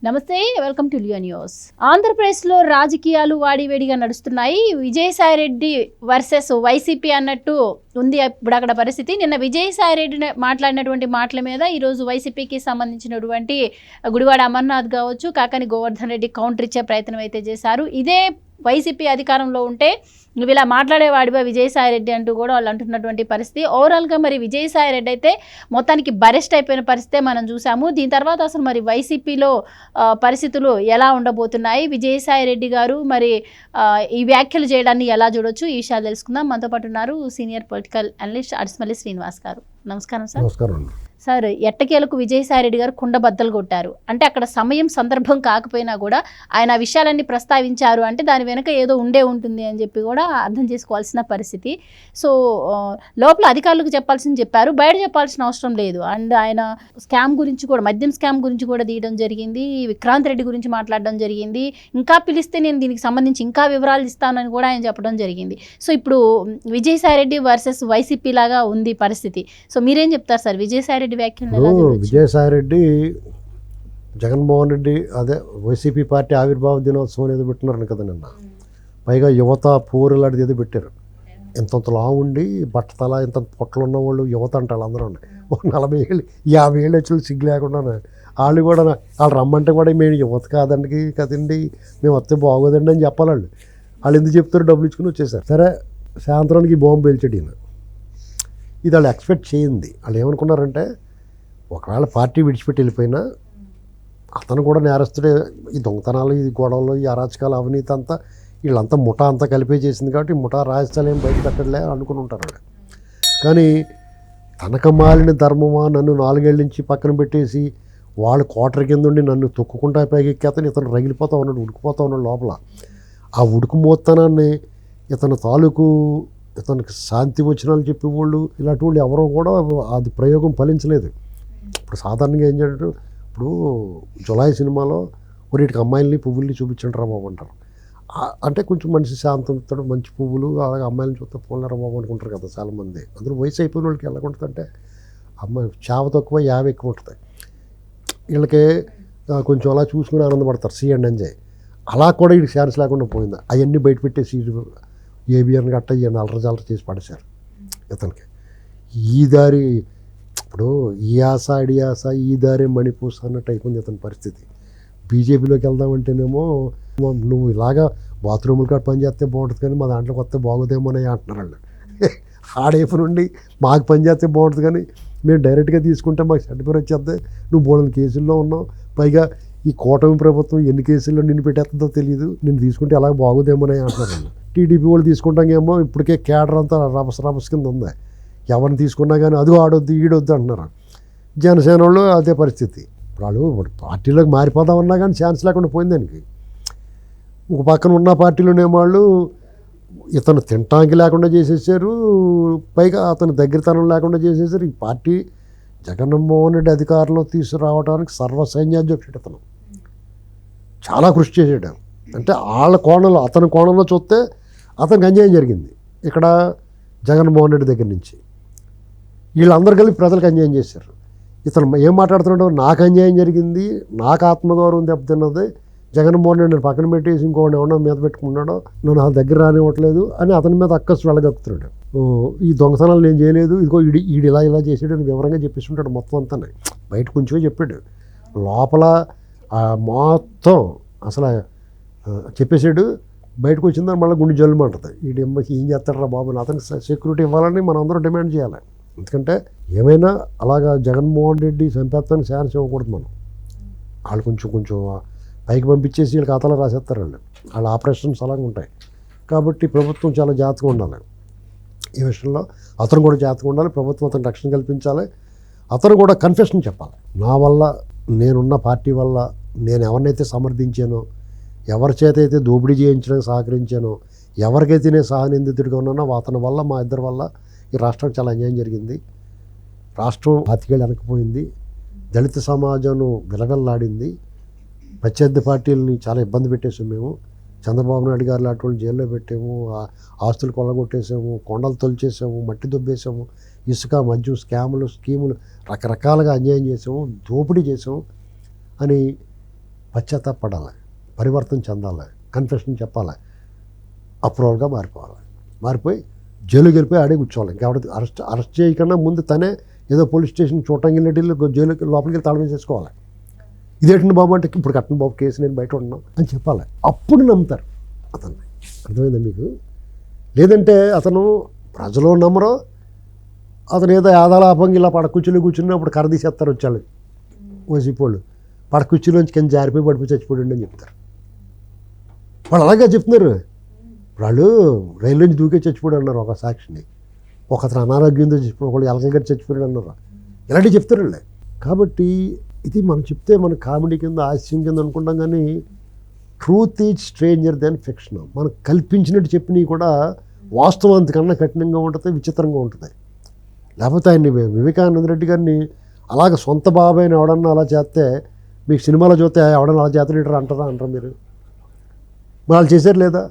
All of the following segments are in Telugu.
నమస్తే, వెల్కమ్ టు లియో న్యూస్. ఆంధ్రప్రదేశ్లో రాజకీయాలు వాడివేడిగా నడుస్తున్నాయి. విజయసాయిరెడ్డి వర్సెస్ వైసీపీ అన్నట్టు ఉంది ఇప్పుడు అక్కడ పరిస్థితి. నిన్న విజయసాయిరెడ్డి మాట్లాడినటువంటి మాటల మీద ఈరోజు వైసీపీకి సంబంధించినటువంటి గుడివాడ అమర్నాథ్ కావచ్చు, కాకాని గోవర్ధన్ రెడ్డి కౌంటర్ ఇచ్చే ప్రయత్నం అయితే చేశారు. ఇదే వైసీపీ అధికారంలో ఉంటే నువ్వు ఇలా మాట్లాడేవాడివా విజయసాయిరెడ్డి అంటూ కూడా వాళ్ళు అంటున్నటువంటి పరిస్థితి. ఓవరాల్గా మరి విజయసాయిరెడ్డి అయితే మొత్తానికి బరెస్ట్ అయిపోయిన పరిస్థితే మనం చూసాము. దీని తర్వాత అసలు మరి వైసీపీలో పరిస్థితులు ఎలా ఉండబోతున్నాయి, విజయసాయిరెడ్డి గారు మరి ఈ వ్యాఖ్యలు చేయడాన్ని ఎలా చూడొచ్చు, ఈ విషయాలు తెలుసుకుందాం. మనతో పాటు ఉన్నారు సీనియర్ పొలిటికల్ అనలిస్ట్ అడిస్మల్లి శ్రీనివాస్ గారు. నమస్కారం సార్. నమస్కారం. సార్, ఎట్టకేలకు విజయసాయిరెడ్డి గారు కుండబద్దలు కొట్టారు. అంటే అక్కడ సమయం సందర్భం కాకపోయినా కూడా ఆయన విషయాలన్నీ ప్రస్తావించారు అంటే దాని వెనుక ఏదో ఉంటుంది అని చెప్పి కూడా అర్థం చేసుకోవాల్సిన పరిస్థితి. సో లోపల అధికారులకు చెప్పాల్సింది చెప్పారు, బయట చెప్పాల్సిన అవసరం లేదు. అండ్ ఆయన స్కామ్ గురించి కూడా, మద్యం స్కామ్ గురించి కూడా తీయడం జరిగింది, విక్రాంత్ రెడ్డి గురించి మాట్లాడడం జరిగింది. ఇంకా పిలిస్తే నేను దీనికి సంబంధించి ఇంకా వివరాలు ఇస్తానని కూడా ఆయన చెప్పడం జరిగింది. సో ఇప్పుడు విజయసాయిరెడ్డి వర్సెస్ వైసీపీ లాగా ఉంది పరిస్థితి. సో మీరేం చెప్తారు సార్ విజయసాయిరెడ్డి వ్యాఖ్యలు? విజయసాయిరెడ్డి జగన్మోహన్ రెడ్డి అదే వైసీపీ పార్టీ ఆవిర్భావ దినోత్సవం అనేది పెట్టినారు కదా నిన్న. పైగా యువత పూర్ లాంటిది ఏదో పెట్టారు. ఇంతంత లావు ఉండి బట్టతల ఇంత పొట్టలు ఉన్న వాళ్ళు యువత అంటారు అందరూ. 40 ఏళ్ళు 50 ఏళ్ళు వచ్చి సిగ్గు లేకుండా వాళ్ళు కూడా వాళ్ళు రమ్మంటే కూడా మేము యువత కాదండి కదండి, మేము వస్తే బాగోదండి అని చెప్పాలి. వాళ్ళు ఎందుకు చెప్తారు, డబ్బులు ఇచ్చుకుని వచ్చేసారు. సరే, సాయంత్రానికి బాంబు పేల్చాడు ఈయన. ఇది వాళ్ళు ఎక్స్పెక్ట్ చేయింది. వాళ్ళు ఏమనుకున్నారంటే ఒకవేళ పార్టీ విడిచిపెట్టి వెళ్ళిపోయినా అతను కూడా నేరస్తుడే, ఈ దొంగతనాలు, ఈ గొడవలు, ఈ అరాచకాలు, అవినీతి అంతా వీళ్ళంతా ముఠా అంతా కలిపే చేసింది కాబట్టి ముఠా రాజస్థానం ఏం బయట పెట్టలే అనుకుని ఉంటారు వాళ్ళు. కానీ తనక మాలిన ధర్మమా నన్ను 4 ఏళ్ళ నుంచి పక్కన పెట్టేసి వాళ్ళు కోటరి కింద ఉండి నన్ను తొక్కుకుంటా పైకెక్కేతను ఇతను రగిలిపోతా ఉన్నాడు, ఉడికిపోతా ఉన్నాడు లోపల. ఆ ఉడుకుమోత్తనాన్ని ఇతను తాలూకు ఇతనికి శాంతి వచనాలు చెప్పేవాళ్ళు ఇలాంటి వాళ్ళు ఎవరో కూడా అది ప్రయోగం ఫలించలేదు. ఇప్పుడు సాధారణంగా ఏం చేయడం, ఇప్పుడు జులై సినిమాలో వీటికి అమ్మాయిల్ని పువ్వుల్ని చూపించండి రా బాబు అంటారు. అంటే కొంచెం మనిషి శాంతం ఇస్తాడు, మంచి పువ్వులు అలాగే అమ్మాయిని చూస్తే పోలేరా బాబు అనుకుంటారు కదా చాలామంది. అందులో వయసు అయిపోయిన వాళ్ళకి ఎలా ఉంటుందంటే అమ్మాయి చావ తక్కువ 50 ఎక్కువ ఉంటుంది. వీళ్ళకి కొంచెం అలా చూసుకుని ఆనందపడతారు, సీ అండ్ ఎంజాయ్. అలా కూడా వీడికి ఛాన్స్ లేకుండా పోయింది. అవన్నీ బయట పెట్టేసి ఏబిఎన్ గట్ట ఇవన్నీ అలరజాలర చేసి పడేశారు ఇతనికి. ఈ దారి ఇప్పుడు ఈ ఆశ అడి ఆశ, ఈ దారి మణిపూస అన్నట్టు అయిపోయింది ఇతని పరిస్థితి. బీజేపీలోకి వెళ్దామంటేనేమో నువ్వు ఇలాగా బాత్రూముల కాడ పని చేస్తే బాగుంటుంది కానీ మా దాంట్లోకి వస్తే బాగోదేమోనే అంటున్నారు వాళ్ళు. ఆడేపు నుండి మాకు పని చేస్తే బాగుంటుంది కానీ మేము డైరెక్ట్గా తీసుకుంటే మాకు సర్టిఫికేట్ వచ్చేస్తే నువ్వు బోలని కేసుల్లో ఉన్నావు, పైగా ఈ కూటమి ప్రభుత్వం ఎన్ని కేసుల్లో నిన్ను పెట్టేస్తుందో తెలియదు, నిన్ను తీసుకుంటే అలాగ బాగోదేమోనే అంటున్నారు వాళ్ళు. టీడీపీ వాళ్ళు తీసుకుంటాకేమో ఇప్పటికే కేడర్ అంతా రభస కింద ఉంది. ఎవరిని తీసుకున్నా కానీ అది ఆడొద్దు ఈడొద్దు అంటున్నారు. జనసేన వాళ్ళు అదే పరిస్థితి. వాళ్ళు పార్టీలోకి మారిపోదామన్నా కానీ ఛాన్స్ లేకుండా పోయింది దానికి. ఒక పక్కన ఉన్న పార్టీలోనే వాళ్ళు ఇతను తింటానికి లేకుండా చేసేసారు, పైగా అతను దగ్గరతనం లేకుండా చేసేసారు. ఈ పార్టీ జగన్మోహన్ రెడ్డి అధికారంలో తీసుకురావడానికి సర్వసైన్యాధ్యక్షుడు అతను చాలా కృషి చేసాడు. అంటే వాళ్ళ కోణంలో, అతని కోణంలో చూస్తే అతనికి అన్యాయం జరిగింది. ఇక్కడ జగన్మోహన్ రెడ్డి దగ్గర నుంచి వీళ్ళందరూ కలిపి ప్రజలకు అన్యాయం చేశారు. ఇతను ఏం మాట్లాడుతున్నాడో, నాకు అన్యాయం జరిగింది, నాకు ఆత్మగౌరవం దెబ్బతిన్నది, జగన్మోహన్ రెడ్డిని పక్కన పెట్టేసి ఇంకోటి ఏమన్నా మీద పెట్టుకున్నాడో, నన్ను వాళ్ళ దగ్గర రానివ్వట్లేదు అని అతని మీద అక్కసు వెళ్ళగలుగుతున్నాడు. ఈ దొంగతనాలు నేను చేయలేదు, ఇదిగో ఈడు ఇలా చేసాడు అని వివరంగా చెప్పేస్తుంటాడు మొత్తం అంతా. బయట కొంచెమే చెప్పాడు, లోపల మొత్తం అసలు చెప్పేసాడు. బయటకు వచ్చిందని మళ్ళీ గుండె జల్లుమంటుంది. వీడు ఏం చేస్తాడు రా బాబు, అతనికి సెక్యూరిటీ ఇవ్వాలని మనం అందరం డిమాండ్ చేయాలి. ఎందుకంటే ఏమైనా అలాగా జగన్మోహన్ రెడ్డి చంపేస్తానికి ఛాన్స్ ఇవ్వకూడదు మనం. వాళ్ళు కొంచెం పైకి పంపించేసి వీళ్ళకి ఖాతాలో రాసేస్తారు వాళ్ళ ఆపరేషన్స్ అలాగే ఉంటాయి. కాబట్టి ప్రభుత్వం చాలా జాగ్రత్తగా ఉండాలి ఈ విషయంలో. అతను కూడా జాగ్రత్తగా ఉండాలి, ప్రభుత్వం అతను రక్షణ కల్పించాలి. అతను కూడా కన్ఫెషన్ చెప్పాలి, నా వల్ల, నేనున్న పార్టీ వల్ల నేను ఎవరినైతే సమర్థించానో, ఎవరి చేత అయితే దోపిడీ చేయించడానికి సహకరించానో, ఎవరికైతే నేను సహనిందితుడిగా ఉన్నానో అతని వల్ల, మా ఇద్దరి వల్ల ఈ రాష్ట్రానికి చాలా అన్యాయం జరిగింది. రాష్ట్రం ఆతికేళ్ళు వెనకపోయింది, దళిత సమాజం విలవెల్లాడింది, ప్రత్యర్థి పార్టీలని చాలా ఇబ్బంది పెట్టేసాం మేము. చంద్రబాబు నాయుడు గారు లాంటి వాళ్ళు జైల్లో పెట్టాము, ఆస్తులు కొల్లగొట్టేసాము, కొండలు తొలిచేసాము, మట్టి దొబ్బేసాము, ఇసుక మద్యం స్కాములు స్కీములు రకరకాలుగా అన్యాయం చేసాము, దోపిడీ చేసాము అని పశ్చాత్తాపడాలి, పరివర్తన చెందాలి, కన్ఫెషన్ చెప్పాలి, అప్రూవల్గా మారిపోయి జైలుకి వెళ్ళిపోయి ఆడే కూర్చోవాలి. ఇంకెవడ అరెస్ట్ చేయకుండా ముందు తనే ఏదో పోలీస్ స్టేషన్ చూడటానికి వెళ్ళి జైలుకి లోపలికి వెళ్ళి తాళం వేసేసుకోవాలి. ఇదేంటండి బాబు అంటే ఇప్పుడు కట్టిన బాబు కేసు నేను బయట ఉన్నాను అని చెప్పాలి. అప్పుడు నమ్ముతారు అతన్ని. అర్థమైందా మీకు? లేదంటే అతను ప్రజలు నమ్మరో, అతను ఏదో ఆదాలాపంగా ఇలా పడకుర్చీలో కూర్చున్నప్పుడు కర్ర తీసేస్తారు వచ్చాడు ఓసిపోళ్ళు. పడకుర్చీలోంచి కింద జారిపోయి పడిపోయి చచ్చిపోయిండి అని చెప్తారు. వాళ్ళు అలాగే చెప్తున్నారు. వాళ్ళు రైలు నుంచి దూకే చచ్చిపోయాడు అన్నారు ఒక సాక్షిని, ఒక అతను అనారోగ్యంతో చచ్చిపోయి ఒకళ్ళు ఎలకగట్టి చచ్చిపోయాడు అన్నారు. ఇలాంటివి చెప్తారండి. కాబట్టి ఇది మనం చెప్తే మన కామెడీ కింద హాస్యం కింద అనుకుంటాం, కానీ truth is stranger then fiction. మనం కల్పించినట్టు చెప్పినవి కూడా వాస్తవం అంతకన్నా కఠినంగా ఉంటుంది, విచిత్రంగా ఉంటుంది. లేకపోతే ఆయన్ని వివేకానంద రెడ్డి గారిని అలాగ సొంత బాబాయిని ఎవడన్నా అలా చేస్తే మీకు సినిమాలో చూస్తే ఎవడన్నా అలా చేతలేటరు అంటారా మీరు? మరి వాళ్ళు చేశారు లేదా?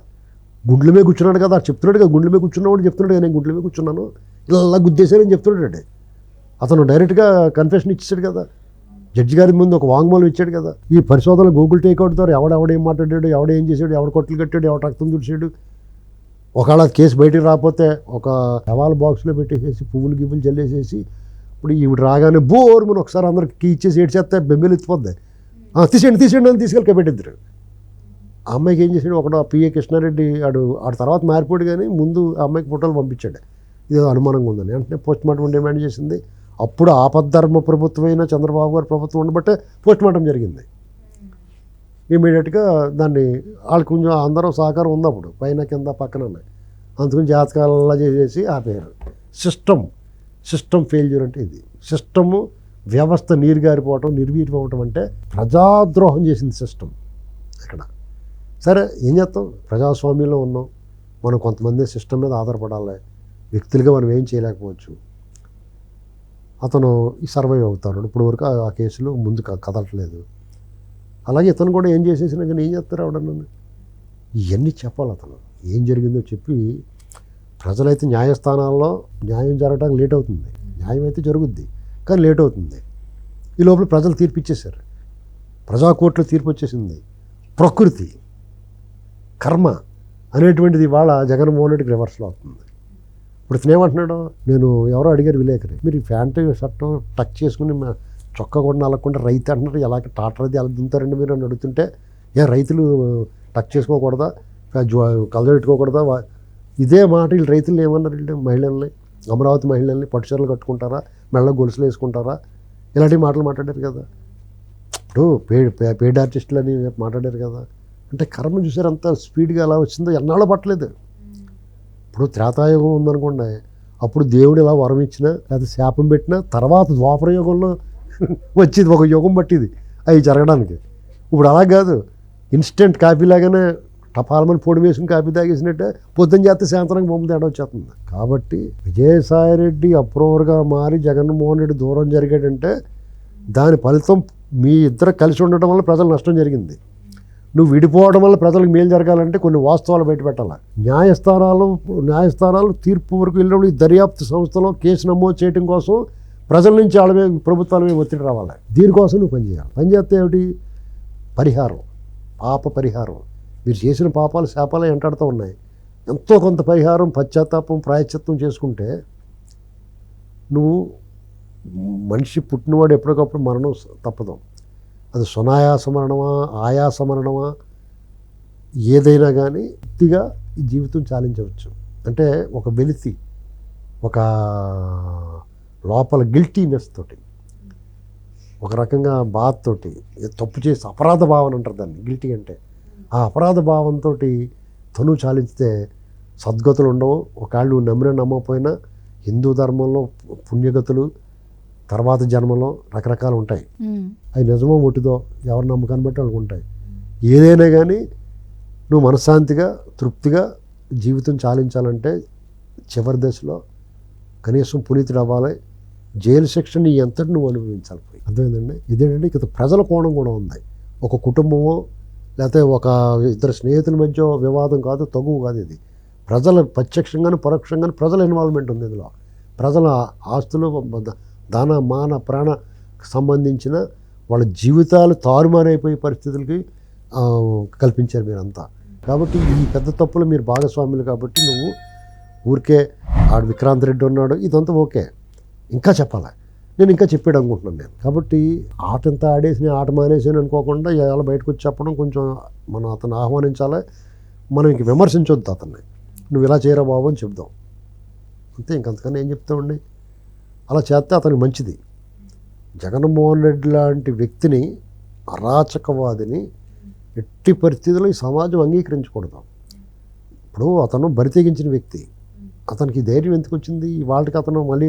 గుండ్ల మీద కూర్చున్నాడు కదా, చెప్తున్నాడు కదా, గుండ్ల మీద కూర్చున్నవాడు చెప్తున్నాడు కదా, నేను గుండ్ల మీద కూర్చున్నాను ఇలా గుద్దేశారని చెప్తున్నాడు. అతను డైరెక్ట్గా కన్ఫెషన్ ఇచ్చేసాడు కదా, జడ్జి గారి ముందు ఒక వాంగ్మూలం ఇచ్చాడు కదా. ఈ పరిశోధనలు గూగుల్ టేక్అవుట్ ద్వారా ఎవడేం మాట్లాడాడు, ఎవడేం చేశాడు, ఎవడు కొట్లు కట్టాడు, ఎవడు రక్తం తుడిచాడు, ఒకవేళ కేసు బయటికి రాకపోతే ఒక సవాల్ బాక్స్లో పెట్టేసేసి పువ్వులు గివ్వులు జల్లేసేసి ఇప్పుడు ఈవిడ రాగానే బోర్మని ఒకసారి అందరికి కీ ఇచ్చేసి ఏడ్చేస్తే బెంబేలు ఎత్తిపోద్ది. తీసేయండి అని తీసుకెళ్ళి కబెట్టిద్దరు. ఆ అమ్మాయికి ఏం చేశాడు, ఒకడు పిఏ కృష్ణారెడ్డి ఆడు తర్వాత మారిపోయాడు, కానీ ముందు ఆ అమ్మాయికి ఫోటోలు పంపించాడు. ఇది అనుమానంగా ఉందని వెంటనే పోస్ట్ మార్టం డిమాండ్ చేసింది. అప్పుడు ఆపద్ధర్మ ప్రభుత్వమైన చంద్రబాబు గారి ప్రభుత్వం ఉండబట్టే పోస్ట్ మార్టం జరిగింది. ఇమీడియట్గా దాన్ని వాళ్ళకి కొంచెం అందరూ సహకారం ఉంది అప్పుడు, పైన కింద పక్కన అందుకని జాతకాలలా చేసేసి ఆపేయారు. సిస్టమ్ ఫెయిల్యూర్ అంటే ఇది. సిస్టము వ్యవస్థ నీరుగారిపోవటం, నిర్వీర్యమవటం అంటే ప్రజాద్రోహం చేసింది సిస్టమ్ ఇక్కడ. సరే ఏం చేస్తాం, ప్రజాస్వామ్యంలో ఉన్నాం మనం, కొంతమంది సిస్టమ్ మీద ఆధారపడాలి, వ్యక్తులుగా మనం ఏం చేయలేకపోవచ్చు. అతను ఈ సర్వైవ్ అవుతాడు. ఇప్పుడు వరకు ఆ కేసులో ముందు కదలట్లేదు. అలాగే ఇతను కూడా ఏం చేసేసినా కానీ ఏం చేస్తారు ఎవడన్నా, ఇవన్నీ చెప్పాలి. అతను ఏం జరిగిందో చెప్పి ప్రజలైతే న్యాయస్థానాల్లో న్యాయం జరగడానికి లేట్ అవుతుంది, న్యాయం అయితే జరుగుద్ది కానీ లేట్ అవుతుంది. ఈ లోపల ప్రజలు తీర్పు ఇచ్చేశారు, ప్రజాకోర్టులో తీర్పు వచ్చేసింది. ప్రకృతి కర్మ అనేటువంటిది ఇవాళ జగన్మోహన్ రెడ్డికి రివర్స్లో అవుతుంది. ఇప్పుడు ఇతను ఏమంటున్నాడు, నేను ఎవరో అడిగారు విలేకరి, మీరు ప్యాంటు షర్టు టచ్ చేసుకుని చొక్కా కూడా నలగకుండా రైతు అంటున్నారు, ఎలాగ టాటర్ అది ఎలా దుంతారండి మీరు అని అడుగుతుంటే, రైతులు టచ్ చేసుకోకూడదా, కలజెట్టుకోకూడదా? ఇదే మాట వీళ్ళు రైతులు ఏమన్నారు, వీళ్ళు మహిళల్ని, అమరావతి మహిళల్ని పట్టుచీరలు కట్టుకుంటారా, మెళ్ళ గొలుసులు వేసుకుంటారా, ఇలాంటి మాటలు మాట్లాడారు కదా. ఇప్పుడు పేడ్ ఆర్టిస్టులు అని మాట్లాడారు కదా. అంటే కర్మ చూసారు అంత స్పీడ్గా ఎలా వచ్చిందో, ఎన్నాళ్ళో పట్టలేదు. ఇప్పుడు త్రేతాయుగం ఉందనుకోండి, అప్పుడు దేవుడు ఇలా వరం ఇచ్చినా లేదా శాపం పెట్టినా తర్వాత ద్వాపర యుగంలో వచ్చేది ఒక యుగం పట్టింది అవి జరగడానికి. ఇప్పుడు అలా కాదు, ఇన్స్టెంట్ కాఫీ లాగానే టపాలమని పొడి వేసుకుని కాఫీ తాగేసినట్టే పొద్దున్న చేస్తే సాయంత్రానికి బొమ్మ తేడా వచ్చేస్తుంది. కాబట్టి విజయసాయిరెడ్డి అప్రూవర్గా మారి జగన్మోహన్ రెడ్డి దూరం జరిగాడంటే దాని ఫలితం మీ ఇద్దరు కలిసి ఉండటం వల్ల ప్రజలు నష్టం జరిగింది. నువ్వు విడిపోవడం వల్ల ప్రజలకు మేలు జరగాలంటే కొన్ని వాస్తవాలు బయట పెట్టాలి. న్యాయస్థానాలు తీర్పు వరకు వెళ్ళినప్పుడు ఈ దర్యాప్తు సంస్థలో కేసు నమోదు చేయడం కోసం ప్రజల నుంచి వాళ్ళ మీద ప్రభుత్వాల మీద ఒత్తిడి రావాలి. దీనికోసం నువ్వు పనిచేయాలి. పనిచేస్తే ఏమిటి, పరిహారం, పాప పరిహారం. మీరు చేసిన పాపాలు శాపాలు వెంటాడుతూ ఉన్నాయి. ఎంతో కొంత పరిహారం, పశ్చాత్తాపం, ప్రాయశ్చిత్తం చేసుకుంటే నువ్వు మనిషి పుట్టినవాడు ఎప్పటికప్పుడు మరణం తప్పదు. అది సునాయాస మరణమా, ఆయాస మరణమా, ఏదైనా కానీ పూర్తిగా ఈ జీవితం చాలించవచ్చు. అంటే ఒక వెలితి, ఒక లోపల గిల్టీనెస్ తోటి, ఒక రకంగా బాధతోటి, తప్పు చేసి అపరాధ భావన అంటారు దాన్ని, గిల్టీ అంటే. ఆ అపరాధ భావంతో తను చాలించితే సద్గతులు ఉండవు. ఒకవేళ నువ్వు నమ్మినా నమ్మకపోయినా హిందూ ధర్మంలో పుణ్యగతులు తర్వాత జన్మలో రకరకాలు ఉంటాయి. అవి నిజమో ఒట్టిదో ఎవరి నమ్మకాన్ని బట్టి వాళ్ళకు ఉంటాయి. ఏదైనా కానీ నువ్వు మనశ్శాంతిగా తృప్తిగా జీవితం చాలించాలంటే చివరి దశలో కనీసం పునీతుడు అవ్వాలి. జైలు శిక్షని ఎంతటి నువ్వు అనుభవించాలి. అర్థమైందండి. ఇదేంటంటే ఇక ప్రజల కోణం కూడా ఉంది. ఒక కుటుంబమో లేకపోతే ఒక ఇద్దరు స్నేహితుల మధ్య వివాదం కాదు, తగువు కాదు. ఇది ప్రజల ప్రత్యక్షంగాను పరోక్షంగాను ప్రజల ఇన్వాల్వ్మెంట్ ఉంది ఇందులో. ప్రజల ఆస్తులు, ధన మాన ప్రాణ సంబంధించిన వాళ్ళ జీవితాలు తారుమారైపోయే పరిస్థితులకి కల్పించారు మీరంతా. కాబట్టి ఈ పెద్ద తప్పులు మీరు భాగస్వాములు. కాబట్టి నువ్వు ఊరికే ఆడు విక్రాంత్ రెడ్డి ఉన్నాడు ఇదంతా ఓకే, ఇంకా చెప్పాలి, నేను ఇంకా చెప్పాడు అనుకుంటున్నాను నేను. కాబట్టి ఆట ఎంత ఆడేసి ఆట మానేసాను అనుకోకుండా ఇలా బయటకు వచ్చి చెప్పడం కొంచెం మనం అతను ఆహ్వానించాలి. మనం ఇంక విమర్శించొద్దు అతన్ని, నువ్వు ఇలా చేయరా బాబు అని చెప్దాం అంతే. ఇంకంతకన్నా ఏం చెప్తామండి. అలా చేస్తే అతనికి మంచిది. జగన్మోహన్ రెడ్డి లాంటి వ్యక్తిని, అరాచకవాదిని ఎట్టి పరిస్థితుల్లో ఈ సమాజం అంగీకరించకూడదు. ఇప్పుడు అతను బరితెగించిన వ్యక్తి, అతనికి ధైర్యం ఎందుకు వచ్చింది? వాళ్ళకి అతను మళ్ళీ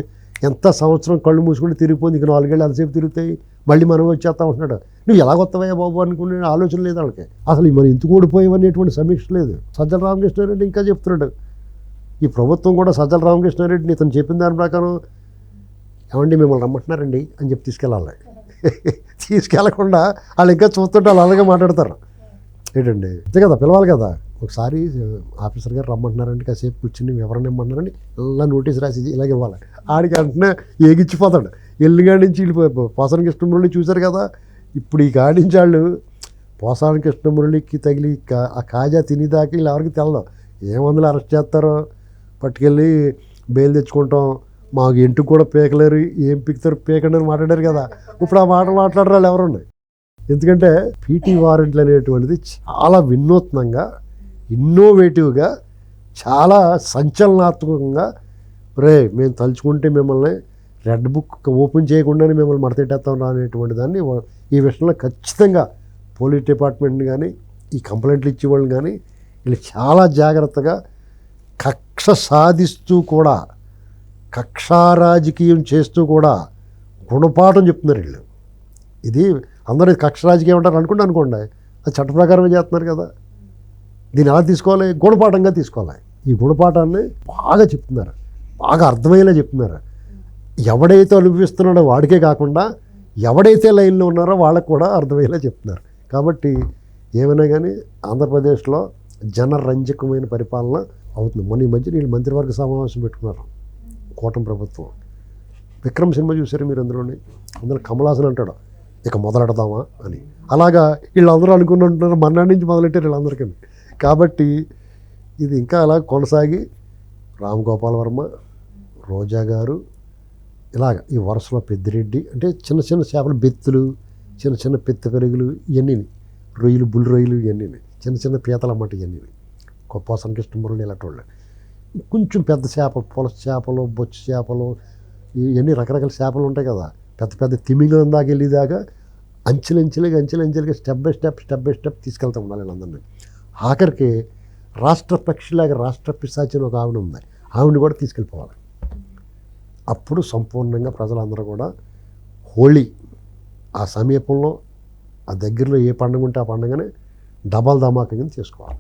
ఎంత సంవత్సరం కళ్ళు మూసుకుంటే తిరిగిపోయింది, ఇక 4 ఏళ్ళు ఎంతసేపు తిరుగుతాయి, మళ్ళీ మనం వచ్చేస్తా ఉంటున్నాడు. నువ్వు ఎలా కొత్తవయ్యా బాబు అనుకునే ఆలోచన లేదు వాళ్ళకి. అసలు మనం ఎందుకు ఓడిపోయామనేటువంటి సమీక్ష లేదు. సజ్జల రామకృష్ణారెడ్డి ఇంకా చెప్తున్నాడు, ఈ ప్రభుత్వం కూడా సజ్జల రామకృష్ణారెడ్డిని ఇతను చెప్పిన దాని ప్రకారం ఏమండి మిమ్మల్ని రమ్మంటున్నారండి అని చెప్పి తీసుకెళ్ళాలి. తీసుకెళ్లకుండా వాళ్ళు ఇంకా చూస్తుంటే వాళ్ళు అలాగే మాట్లాడతారు. ఏంటండి అంతే కదా, పిలవాలి కదా. ఒకసారి ఆఫీసర్ గారు రమ్మంటున్నారండి, కాసేపు కూర్చుని వివరణ ఇమ్మంటున్నారండి, ఇలా నోటీస్ రాసి ఇలాగ ఇవ్వాలి. ఆడికి వెంటనే ఏగిచ్చిపోతాడు. ఎల్లుగాడి నుంచి వెళ్ళిపోయి పోసాని కృష్ణమురళి చూశారు కదా, ఇప్పుడు ఈ కాడి నుంచి వాళ్ళు పోసాని కృష్ణమురళికి తగిలి ఆ కాజా తినేదాకా వీళ్ళు ఎవరికి తెలదు. ఏ మందులు అరెస్ట్ చేస్తారో పట్టుకెళ్ళి బెయిల్ తెచ్చుకుంటాం, మాకు ఇంటికి కూడా పీకలేరు, ఏం పీకుతారు పీకండి అని మాట్లాడారు కదా. ఇప్పుడు ఆ మాట మాట్లాడరు వాళ్ళు ఎవరున్నాయి. ఎందుకంటే పీటీ వారెంట్లు అనేటువంటిది చాలా వినూత్నంగా, ఇన్నోవేటివ్గా, చాలా సంచలనాత్మకంగా, మేము తలుచుకుంటే మిమ్మల్ని రెడ్ బుక్ ఓపెన్ చేయకుండానే మిమ్మల్ని మడతెట్టేస్తాం అనేటువంటి దాన్ని ఈ విషయంలో ఖచ్చితంగా పోలీస్ డిపార్ట్మెంట్ని కానీ ఈ కంప్లైంట్లు ఇచ్చేవాళ్ళని కానీ వీళ్ళు చాలా జాగ్రత్తగా కక్ష సాధిస్తూ కూడా, కక్షా రాజకీయం చేస్తూ కూడా గుణపాఠం చెప్తున్నారు వీళ్ళు. ఇది అందరూ కక్ష రాజకీయం అంటారు అనుకోండి, అది చట్ట ప్రకారమే చేస్తున్నారు కదా. దీన్ని ఎలా తీసుకోవాలి? గుణపాఠంగా తీసుకోవాలి. ఈ గుణపాఠాన్ని బాగా చెప్తున్నారు, బాగా అర్థమయ్యేలా చెప్తున్నారు. ఎవడైతే అనుభవిస్తున్నాడో వాడికే కాకుండా ఎవడైతే లైన్లో ఉన్నారో వాళ్ళకు కూడా అర్థమయ్యేలా చెప్తున్నారు. కాబట్టి ఏమైనా కానీ ఆంధ్రప్రదేశ్లో జనరంజకమైన పరిపాలన అవుతుంది. మొన్న ఈ మధ్య వీళ్ళు మంత్రివర్గ సమావేశం పెట్టుకున్నారు కూటమి ప్రభుత్వం. విక్రమ్ సినిమా చూసారు మీరు? అందులో కమల్ హాసన్ అంటాడు ఇక మొదలెడదామా అని. అలాగా వీళ్ళందరూ అనుకుంటుంటారు, మన్నాడి నుంచి మొదలెట్టారు వీళ్ళందరికీ. కాబట్టి ఇది ఇంకా అలా కొనసాగి రామ్ గోపాల్ వర్మ, రోజా గారు, ఇలాగ ఈ వరుసలో పెద్దిరెడ్డి, అంటే చిన్న చిన్న చేపలు, బెత్తులు, చిన్న చిన్న పెత్త పెరుగులు, ఇవన్నీ రొయ్యలు, బుల్ రొయ్యలు, ఇవన్నీ చిన్న చిన్న పీతలు అన్నమాట. ఇవన్నీ పోసాని కృష్ణమురళి ఇలాంటి వాళ్ళు. కొంచెం పెద్ద చేపలు, పులస చేపలు, బొచ్చు చేపలు, ఇవన్నీ రకరకాల చేపలు ఉంటాయి కదా. పెద్ద పెద్ద తిమింగలం దాకా వెళ్ళేదాకా అంచెలంచెలుగా స్టెప్ బై స్టెప్ తీసుకెళ్తూ ఉండాలి వీళ్ళందరినీ. ఆఖరికి రాష్ట్ర పక్షిలాగా రాష్ట్ర పిశాచిని ఒక ఆవిడ ఉంది, ఆవిడని కూడా తీసుకెళ్ళిపోవాలి. అప్పుడు సంపూర్ణంగా ప్రజలందరూ కూడా హోళీ ఆ సమీపంలో, ఆ దగ్గరలో ఏ పండుగ ఉంటే ఆ పండుగని డబల్ ధమాకా కింద చేసుకోవాలి.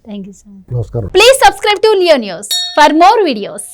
Thank you sir. నమస్కారం. Please subscribe to Leo News for more videos.